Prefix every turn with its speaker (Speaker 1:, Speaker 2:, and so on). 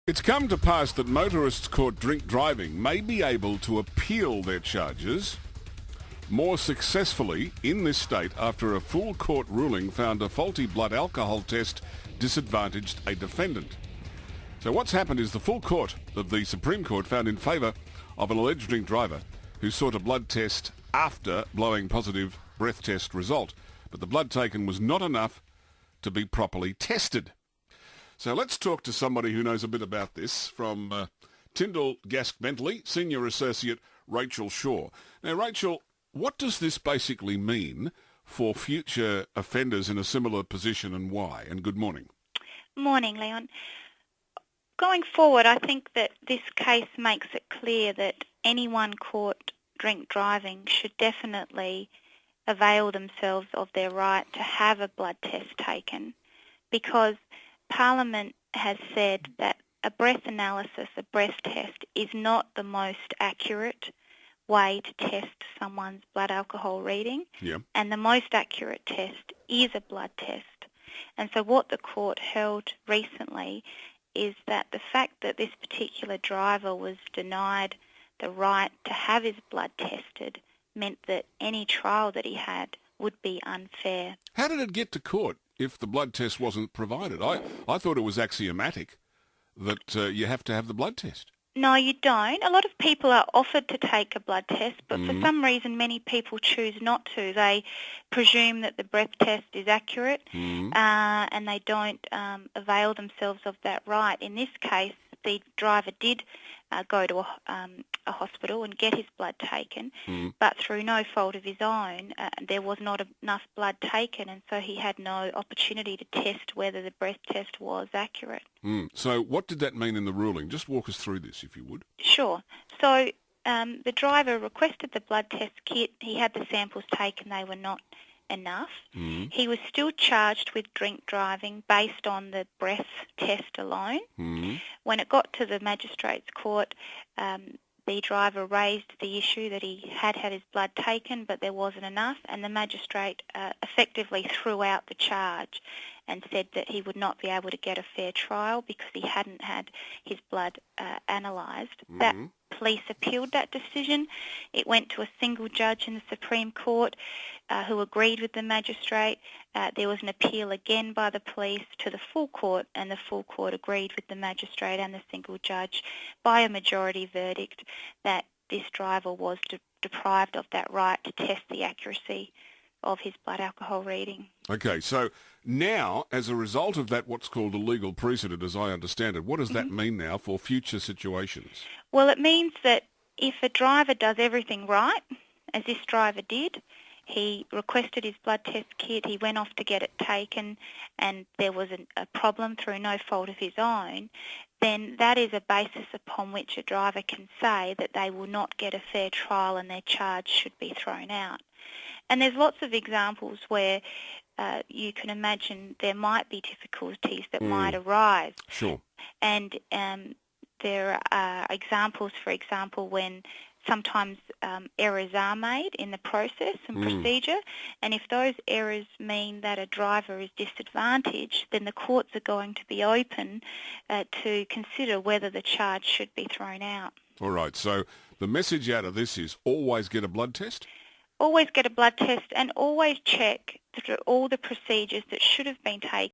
Speaker 1: It's come to pass that motorists caught drink driving may be able to appeal their charges more successfully in this state after a full court ruling found a faulty blood alcohol test disadvantaged a defendant. So what's happened is the full court of the Supreme Court found in favour of an alleged drink driver who sought a blood test after blowing positive breath test result. But the blood taken was not enough to be properly tested. So let's talk to somebody who knows a bit about this from Tyndall Gask Bentley, Senior Associate Rachel Shaw. Now, Rachel, what does this basically mean for future offenders in a similar position and why? And good morning.
Speaker 2: Morning, Leon. Going forward, I think that this case makes it clear that anyone caught drink driving should definitely avail themselves of their right to have a blood test taken, because Parliament has said that a breath analysis, a breath test, is not the most accurate way to test someone's blood alcohol reading.
Speaker 1: Yeah.
Speaker 2: And the most accurate test is a blood test. And so what the court held recently is that the fact that this particular driver was denied the right to have his blood tested meant that any trial that he had would be unfair.
Speaker 1: How did it get to court if the blood test wasn't provided? I thought it was axiomatic that you have to have the blood test.
Speaker 2: No, you don't. A lot of people are offered to take a blood test, but for some reason many people choose not to. They presume that the breath test is accurate and they don't avail themselves of that right. In this case, the driver did go to a hospital and get his blood taken, but through no fault of his own, there was not enough blood taken, and so he had no opportunity to test whether the breath test was accurate.
Speaker 1: So what did that mean in the ruling? Just walk us through this, if you would.
Speaker 2: Sure. So the driver requested the blood test kit. He had the samples taken. They were not enough. He was still charged with drink driving based on the breath test alone. When it got to the magistrate's court, the driver raised the issue that he had his blood taken, but there wasn't enough, and the magistrate effectively threw out the charge and said that he would not be able to get a fair trial because he hadn't had his blood analysed. That police appealed that decision. It went to a single judge in the Supreme Court who agreed with the magistrate. There was an appeal again by the police to the full court, and the full court agreed with the magistrate and the single judge by a majority verdict that this driver was deprived of that right to test the accuracy of his blood alcohol reading.
Speaker 1: Okay, so now, as a result of that, what's called a legal precedent, as I understand it, what does that mean now for future situations?
Speaker 2: Well, it means that if a driver does everything right, as this driver did, he requested his blood test kit, he went off to get it taken, and there was a problem through no fault of his own, then that is a basis upon which a driver can say that they will not get a fair trial and their charge should be thrown out. And there's lots of examples where you can imagine there might be difficulties that might arise.
Speaker 1: Sure.
Speaker 2: And there are examples, for example, when sometimes errors are made in the process and procedure, and if those errors mean that a driver is disadvantaged, then the courts are going to be open to consider whether the charge should be thrown out.
Speaker 1: All right, so the message out of this is always get a blood test?
Speaker 2: Always get a blood test and always check through all the procedures that should have been taken